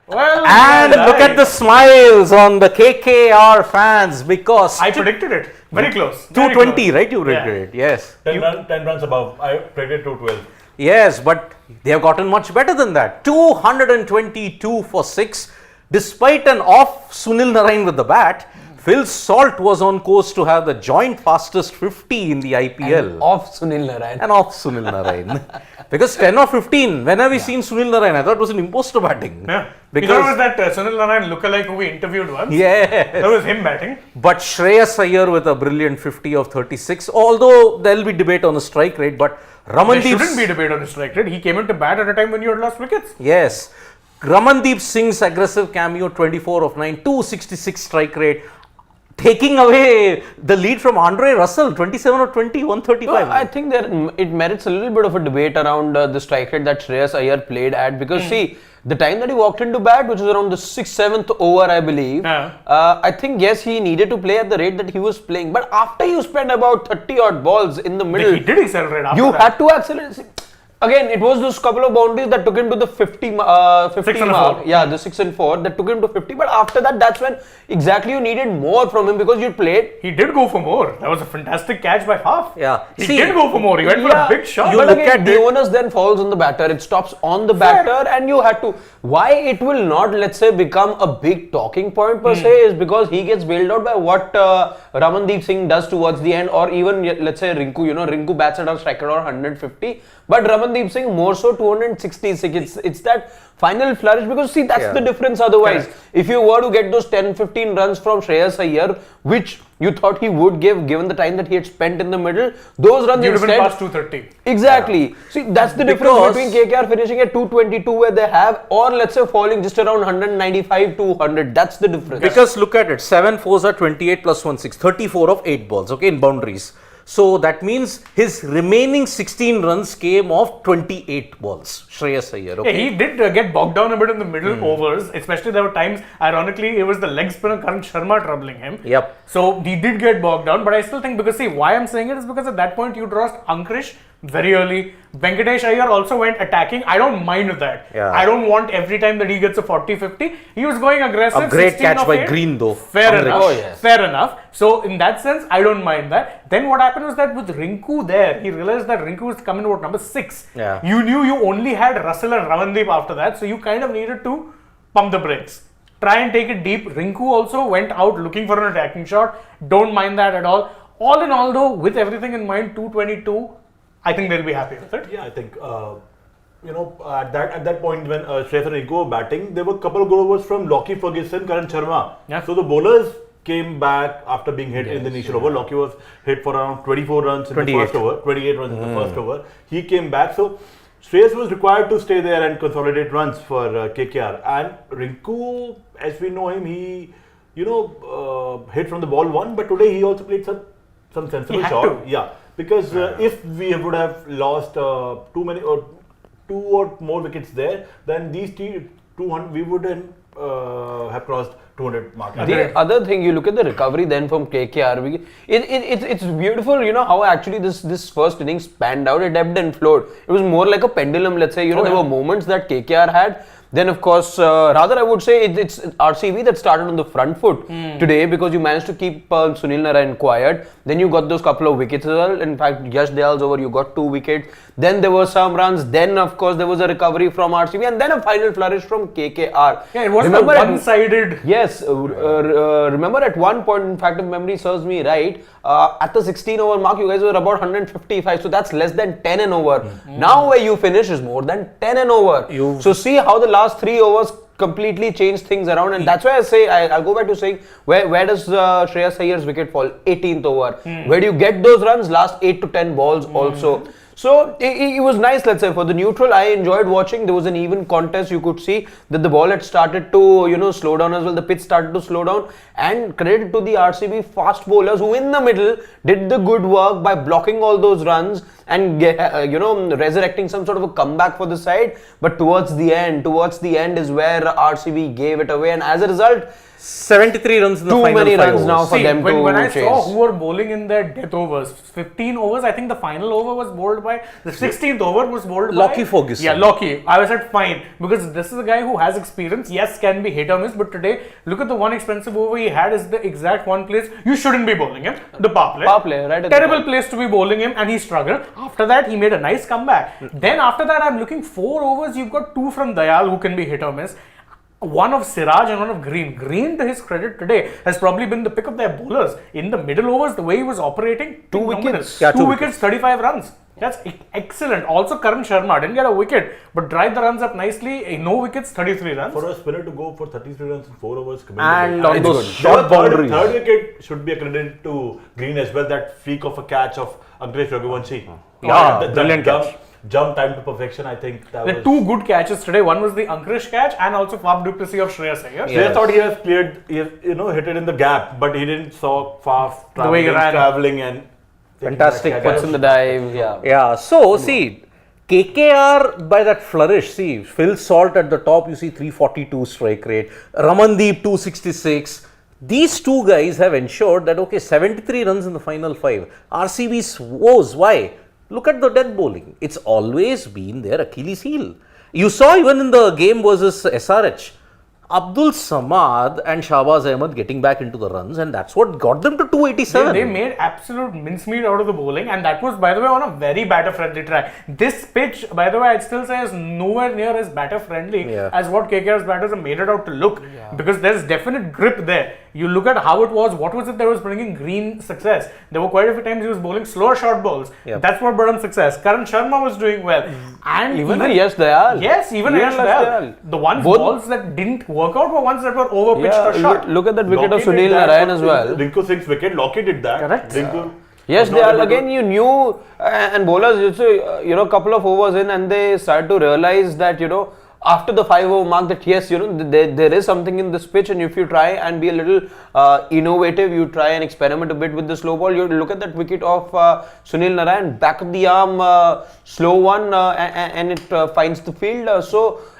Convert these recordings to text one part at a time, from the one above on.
Well, And look at the smiles on the KKR fans because I predicted it. Very close. 220, right? You predicted it. Yes. 10 runs above. I predicted 212. Yes, but they have gotten much better than that. 222 for 6. Despite an off Sunil Narine with the bat, Phil Salt was on course to have the joint fastest 50 in the IPL. And off Sunil Narine. And off Sunil Narine. Because 10 or 15, when have we seen Sunil Narine? I thought it was an imposter batting. Yeah. Because There was that Sunil Narine lookalike who we interviewed once. Yes. That was him batting. But Shreyas Iyer with a brilliant 50 of 36. Although there will be debate on the strike rate, but There Ramandeep. shouldn't be debate on his strike rate. He came into bat at a time when you had lost wickets. Yes. Ramandeep Singh's aggressive cameo, 24 of 9, 266 strike rate. Taking away the lead from Andre Russell, 27 of 20, 135. No, I think it merits a little bit of a debate around the strike rate that Shreyas Iyer played at, because see, the time that he walked into bat, which was around the 6th, 7th over, I believe, I think yes, he needed to play at the rate that he was playing. But after you spend about 30 odd balls in the middle, He did accelerate after you that. had to accelerate. Again, it was those couple of boundaries that took him to the 50 mark. 6 and 4. Yeah, the 6 and 4 that took him to 50. But after that, that's when exactly you needed more from him, because you played. He did go for more. That was a fantastic catch by half. Yeah. He See, did go for more. He went for a big shot. But look again, at the it- onus then falls on the batter. It stops on the batter, and you had to. Why it will not, let's say, become a big talking point per se is because he gets bailed out by what Ramandeep Singh does towards the end, or even let's say Rinku. Rinku bats at a strike rate of 150, but Ramandeep Singh more so 266. It's that final flourish, because see, that's the difference otherwise. Correct. If you were to get those 10-15 runs from Shreyas Iyer, which you thought he would give given the time that he had spent in the middle, those runs He would have been instead. past 230. Exactly. See, that's the difference Because- between KKR finishing at 222 where they have, or let's say falling just around 195 to 100. That's the difference. Because look at it, 7 fours are 28 plus 1 6, 34 of 8 balls, okay, in boundaries. So that means his remaining 16 runs came off 28 balls. Shreyas Iyer, okay. Yeah, he did get bogged down a bit in the middle overs, especially there were times, ironically, it was the leg spinner Karan Sharma troubling him. Yep. So he did get bogged down, but I still think, because see, why I'm saying it is because at that point you lost Ankrish very early. Venkatesh Iyer also went attacking. I don't mind that. Yeah. I don't want every time that he gets a 40-50. He was going aggressive. A great 16 catch of by 8. Green though. Fair Amrish. enough. Oh, yes. Fair enough. So in that sense, I don't mind that. Then what happened was that with Rinku there, he realized that Rinku was coming about number 6. Yeah. You knew you only had Russell and Ramandeep after that, so you kind of needed to pump the brakes. Try and take it deep. Rinku also went out looking for an attacking shot. Don't mind that at all. All in all though, with everything in mind, 222, I think they'll be happy with it. Yeah, I think at that point when Shreyas and Rinku were batting, there were a couple of good overs from Lockie Ferguson, Karan Sharma. Yeah. So the bowlers came back after being hit in the initial over. Lockie was hit for around 24 runs in the 28. first over, 28 runs in the first over. He came back, so Shreyas was required to stay there and consolidate runs for KKR. And Rinku, as we know him, he hit from the ball one, but today he also played some sensible had shot. to. Yeah, because if we would have lost too many or 2 or more wickets there, then these 200 we wouldn't have crossed 200 mark. The other thing, you look at the recovery then from KKR. It's beautiful, how actually this first innings panned out. It ebbed and flowed. It was more like a pendulum. Let's say there were moments that KKR had. Then of course, rather I would say it's RCB that started on the front foot today, because you managed to keep Sunil Narine quiet. Then you got those couple of wickets as well. In fact, Yash Dayal's over, you got 2 wickets. Then there were some runs. Then of course there was a recovery from RCB, and then a final flourish from KKR. Yeah, it wasn't a one-sided. Yes, remember at one point, in fact, if memory serves me right, at the 16 over mark, you guys were about 155. So that's less than 10 and over. Now where you finish is more than 10 and over. So see how the last 3 overs completely changed things around, and that's why I say I'll go back to saying where does Shreyas Iyer's wicket fall? 18th over. Where do you get those runs? Last 8 to 10 balls also. So it was nice, let's say, for the neutral. I enjoyed watching. There was an even contest. You could see that the ball had started to slow down as well. The pitch started to slow down, and credit to the RCB fast bowlers who in the middle did the good work by blocking all those runs and resurrecting some sort of a comeback for the side. But towards the end is where RCB gave it away, and as a result, 73 runs in the too final many 5 runs overs. now for See, them to when I chase. saw who were bowling in their death overs, 15 overs, I think the final over was bowled by, the 16th over was bowled by Lockie Ferguson. Yeah, Lockie. I was at fine, because this is a guy who has experience. Yes, can be hit or miss, but today, look at the one expensive over he had is the exact one place you shouldn't be bowling him, the power play. Power play, right at the Terrible top. place to be bowling him, and he struggled. After that, he made a nice comeback. Then after that, I'm looking 4 overs, you've got 2 from Dayal who can be hit or miss. One of Siraj and one of Green. Green, to his credit today, has probably been the pick of their bowlers. In the middle overs, the way he was operating, 2 phenomenal. wickets. Yeah, 2 2 wickets, 35 runs. That's excellent. Also, Karan Sharma didn't get a wicket, but drive the runs up nicely. No wickets, 33 runs. For a spinner to go for 33 runs in 4 overs, And on it's those good. short boundaries. Third wicket should be accredited to Green as well. That freak of a catch of Ankuresh Raghuvanshi. Yeah, That brilliant catch. Jump time to perfection, I think. That There was... are 2 good catches today. One was the Ankuresh catch and also Faf du Plessis of Shreyas Iyer. They thought he has cleared, hit it in the gap, but he didn't saw Faf The way he ran. traveling and Fantastic taking that puts catch. Puts in the dive, yeah. Yeah, so see, KKR by that flourish, see, Phil Salt at the top, you see 342 strike rate, Ramandeep 266. These two guys have ensured that, okay, 73 runs in the final 5. RCB's woes, why? Look at the death bowling. It's always been their Achilles heel. You saw even in the game versus SRH, Abdul Samad and Shahbaz Ahmed getting back into the runs, and that's what got them to 287. They made absolute mincemeat out of the bowling, and that was, by the way, on a very batter-friendly track. This pitch, by the way, I'd still say is nowhere near as batter-friendly as what KKR's batters have made it out to look, because there's definite grip there. You look at how it was, what was it that was bringing Green success? There were quite a few times he was bowling slower short balls. That's what brought him success. Karan Sharma was doing well. And Even Yash Dayal. Yes, even Yash Dayal. The balls that didn't work out were ones that were over-pitched or short. Look at that wicket of Lockie did Sunil that Narayan for as well. Rinku Singh's wicket, Lockie did that. Correct. Rinku Yes, was they not are able to- again. You knew, and bowlers, a couple of overs in, and they started to realize that after the 5-over mark that yes, there is something in this pitch, and if you try and be a little innovative, you try and experiment a bit with the slow ball. You look at that wicket of Sunil Narayan, back of the arm, slow one, and it finds the field.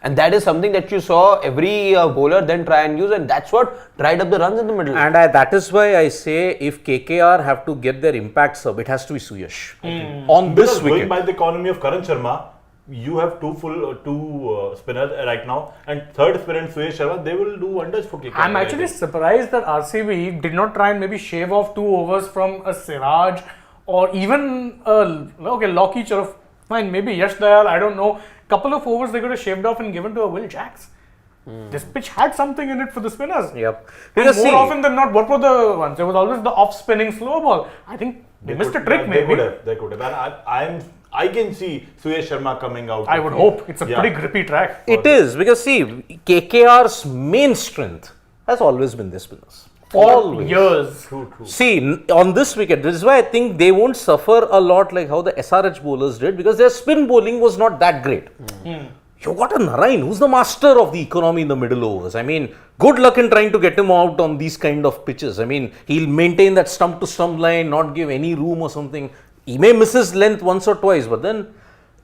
And that is something that you saw every bowler then try and use, and that's what dried up the runs in the middle. And that is why I say if KKR have to get their impact sub, it has to be Suyash. On this Because going wicket. by the economy of Karan Sharma, you have two spinners right now, and third spinner Suyash Sharma, they will do wonders for KKR. I'm actually surprised that RCB did not try and maybe shave off 2 overs from a Siraj or even Lockie Charaf. Fine, maybe Yash Dayal, I don't know. Couple of overs they could have shaved off and given to a Will Jacks. This pitch had something in it for the spinners. Yep. And Because more see, often than not, what were the ones? There was always the off-spinning slow ball. I think they missed a trick maybe. They could have. And I can see Suyash Sharma coming out. I would hope. It's a pretty grippy track. it is because see, KKR's main strength has always been their spinners. For years. True. See, on this wicket, this is why I think they won't suffer a lot like how the SRH bowlers did, because their spin bowling was not that great. You got a Narayan who's the master of the economy in the middle overs. I mean, good luck in trying to get him out on these kind of pitches. I mean, he'll maintain that stump to stump line, not give any room or something. He may miss his length once or twice, but then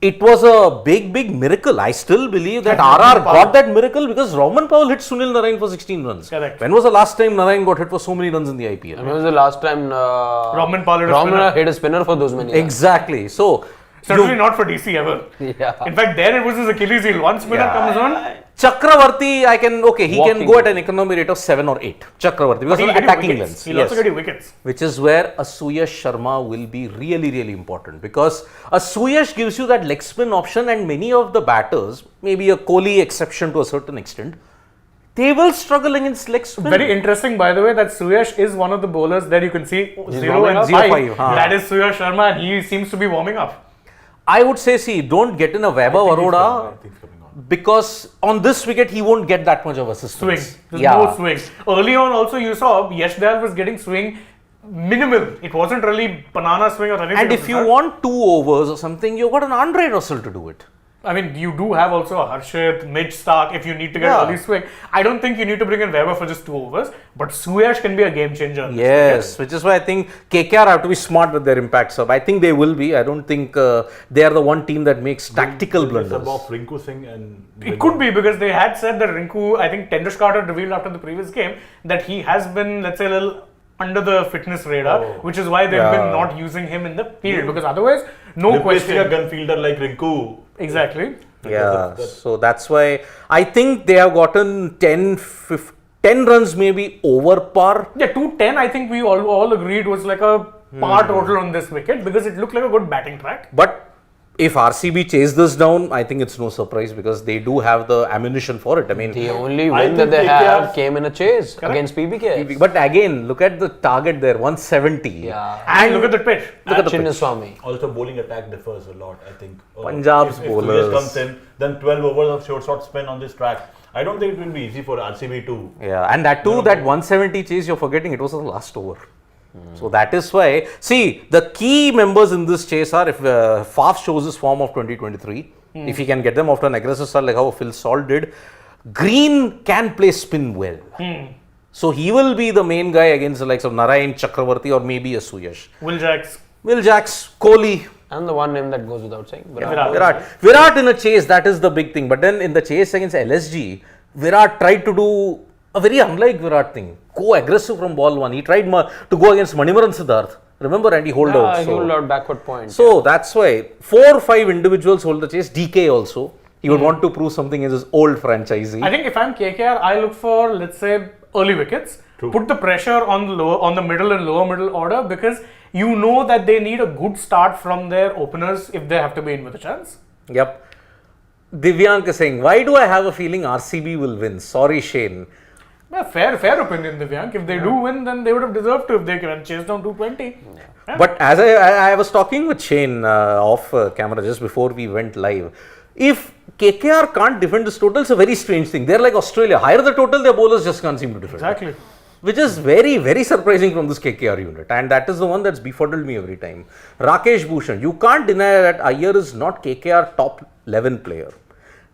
it was a big miracle. I still believe that RR got that miracle because Rahman Powell hit Sunil Narayan for 16 runs. Correct. When was the last time Narayan got hit for so many runs in the IPL? When was the last time Rahman Powell hit a spinner for those many runs? Exactly. So, Certainly not for DC ever. Yeah. In fact, there it was his Achilles heel. One spinner comes on. Chakravarti, he Walking. can go at an economy rate of 7 or 8. Chakravarti, because He'll of get you attacking wickets. lengths. He'll also get you wickets. Which is where a Suyash Sharma will be really important, because a Suyash gives you that leg spin option, and many of the batters, maybe a Kohli exception to a certain extent, they will struggle against leg spin. Very interesting, by the way, that Suyash is one of the bowlers that you can see 0 warming and up. 5. 0-5, huh. That is Suyash Sharma, and he seems to be warming up. I would say, see, don't get in a web of Aroda, because on this wicket he won't get that much of assistance. Swing. There's no swing. Early on also you saw Yash Dayal was getting swing minimal. It wasn't really banana swing or anything. And if you want 2 overs or something, you've got an Andre Russell to do it. I mean, you do have also a Harshit, Mitch Stark if you need to get Yeah. early swing. I don't think you need to bring in Weber for just 2 overs, but Shreyas can be a game changer. in this Yes, which is why I think KKR have to be smart with their impact sub. I think they will be. I don't think they are the one team that makes tactical blunders. About Rinku Singh and It could be because they had said that Rinku, I think Tendush Carter revealed after the previous game that he has been, let's say, a little under the fitness radar, which is why they've been not using him in the field. Because otherwise, no replacing question. a gun fielder like Rinku. Exactly. Yeah, so that's why I think they have gotten 10 runs maybe over par. Yeah, 210, I think we all agreed was like a par total on this wicket because it looked like a good batting track. But if RCB chase this down, I think it's no surprise because they do have the ammunition for it. I mean, The only I win that think they KKR have came in a chase against PBK. but again, look at the target there, 170. Yeah. And look at the pitch. Look at the pitch. Chinnaswamy. Also, bowling attack differs a lot, I think. Punjab's if bowlers. Shreyas comes in, then 12 overs of short spin on this track. I don't think it will be easy for RCB to. Yeah, and that too, that 170 chase you're forgetting, it was the last over. So that is why, see, the key members in this chase are if Faf shows his form of 2023, if he can get them after an aggressive start like how Phil Salt did, Green can play spin well. So he will be the main guy against the likes of Narayan, Chakravarti or maybe a Suyash. Will Jacks. Will Jacks, Kohli, And the one name that goes without saying. Virat in a chase, that is the big thing. But then in the chase against LSG, Virat tried to do a very unlike Virat thing. Go aggressive from ball 1. He tried to go against Manimaran Siddharth. Remember, and he hold out. He hold out backward point. So that's why 4 or 5 individuals hold the chase. DK also. He would want to prove something as his old franchisee. I think if I'm KKR, I look for, let's say, early wickets. True. Put the pressure on the middle and lower middle order because you know that they need a good start from their openers if they have to be in with a chance. Yep. Divyank is saying, why do I have a feeling RCB will win? Sorry, Shane. Yeah, fair opinion, Divyank. If they do win, then they would have deserved to if they can chase down 220. Yeah. But as I was talking with Shane off camera just before we went live, if KKR can't defend this total, it's a very strange thing. They're like Australia. Higher the total, their bowlers just can't seem to defend. Exactly. Which is very, very surprising from this KKR unit. And that is the one that's befuddled me every time. Rakesh Bhushan, you can't deny that Iyer is not KKR top 11 player.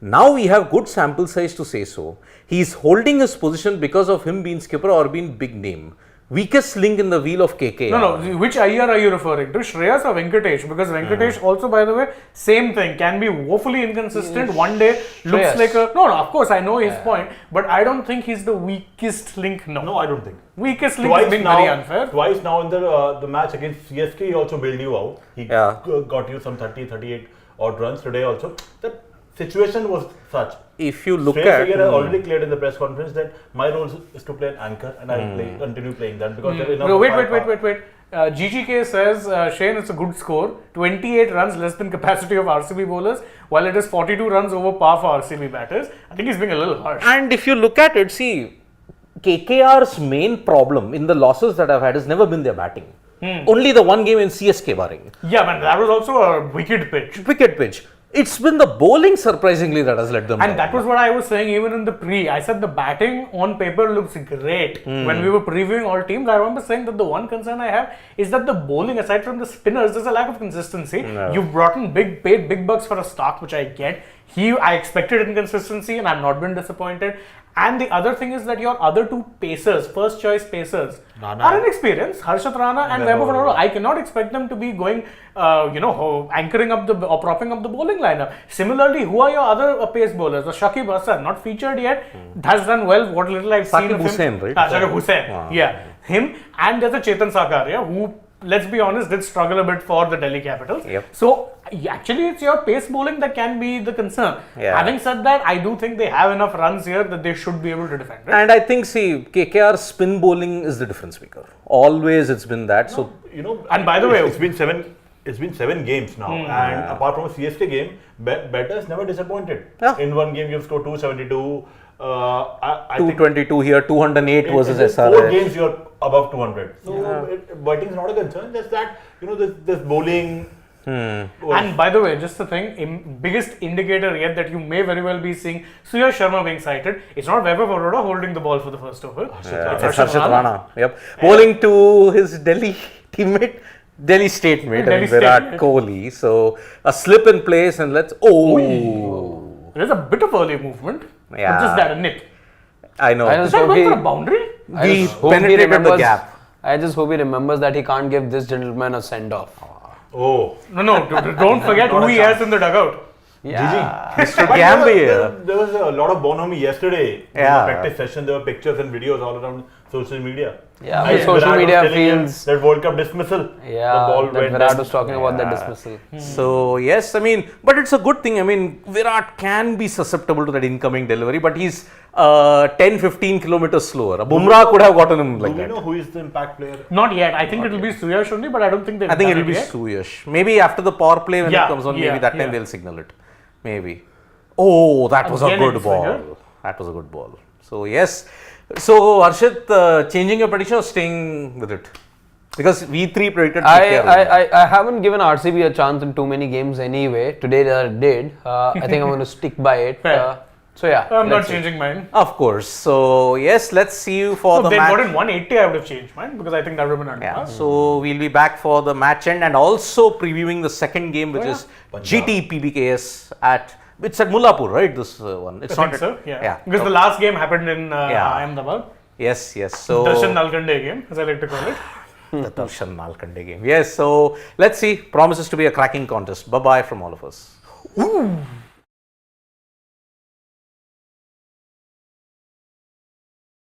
Now we have good sample size to say so. He's holding his position because of him being skipper or being big name. Weakest link in the wheel of KKR. No. Which Iyer are you referring to? Shreyas or Venkatesh? Because Venkatesh also, by the way, same thing. Can be woefully inconsistent. One day looks Shreyas. like a... No, of course, I know his point. But I don't think he's the weakest link. No, I don't think. Weakest link is being very unfair. Twice now in the match against CSK, he also bailed you out. He got you some 30, 38 odd runs today also. The situation was such. If you look Shreyas at... Iyer already cleared in the press conference that my role is to play an anchor and I'll continue playing that because there is enough No, wait. firepower. GGK says, Shane, it's a good score. 28 runs less than capacity of RCB bowlers, while it is 42 runs over par for RCB batters. I think he's being a little harsh. And if you look at it, see, KKR's main problem in the losses that I've had has never been their batting. Only the one game in CSK barring. Yeah, man, that was also a wicked pitch. Wicket pitch. It's been the bowling surprisingly that has let them down. And that was what I was saying even in the pre. I said the batting on paper looks great. When we were previewing all teams, I remember saying that the one concern I have is that the bowling, aside from the spinners, there's a lack of consistency. You've brought in paid big bucks for a Stark, which I get. I expected inconsistency and I've not been disappointed. And the other thing is that your other two pacers, first choice pacers, are inexperienced. Harshat Rana and Vaibhav Arora. I cannot expect them to be going, anchoring up or propping up the bowling lineup. Similarly, who are your other pace bowlers? The Shakib Hasan, not featured yet, has done well. What little I've seen of him. Hussain, right? Shakib Hussain. Yeah, him. And there's a Chetan Sakaria who, let's be honest, did struggle a bit for the Delhi Capitals. So, actually, it's your pace bowling that can be the concern. Having said that, I do think they have enough runs here that they should be able to defend it. And I think, see, KKR's spin bowling is the difference maker. Always it's been that. So, and by the way, it's been 7 games now, and apart from a CSK game, batters never disappointed. In one game, you've scored 272. I 222 here, 208 versus SRH. 4 games, you're above 200. So, batting is not a concern. Just that, this bowling. And by the way, just the thing, biggest indicator yet that you may very well be seeing Suyash Sharma being cited. It's not Vaibhav Arora holding the ball for the first over. It's Harshit Rana. Yep. Bowling to his Delhi teammate. Delhi state mate, Delhi Virat state mate. Kohli. So a slip in place and let's. Oh, There's a bit of early movement. Yeah. But just that, a nit. I know. I Is just that hope going he, for a boundary? I We just hope he penetrated the remembers. gap. I just hope he remembers that he can't give this gentleman a send off. Oh. No, don't forget who he has in the dugout. Yeah. Mr. But Gambia. there was a lot of bonhomie yesterday. In Yeah. the practice session, there were pictures and videos all around social media. Yeah, Right? but social Virat was media telling him feels. that World Cup dismissal. Yeah, the ball that went Virat in. was talking about that Yeah. dismissal. So yes, I mean, but it's a good thing. I mean, Virat can be susceptible to that incoming delivery, but he's 10-15 kilometers slower. Bumrah could have gotten him Do like we that. know who is the impact player? Not yet. I think it will be Suyash only, but I don't think they. I think it'll be yet. Suyash. Maybe after the power play when Yeah, it comes on, maybe yeah, that time yeah. thing they'll signal it. Maybe. Oh, that was a Again, good it's ball. finger. That was a good ball. So yes. So Harshit, changing your prediction or staying with it? Because we three predicted. KKR winning. I haven't given RCB a chance in too many games anyway. Today I did. I think I'm going to stick by it. Fair. So yeah, I'm not let's see. changing mine. Of course. So yes, let's see you for If the they match. got in 180, I would have changed mine because I think that would have been under. Yeah, so we'll be back for the match end and also previewing the second game, which is GT PBKS it's at Mullapur, right? This one. It's I not think at, so. Yeah. Because the last game happened in Ahmedabad. Yes. So Darshan Nalkande game, as I like to call it. the Darshan Nalkande game. Yes. So let's see. Promises to be a cracking contest. Bye bye from all of us. Ooh.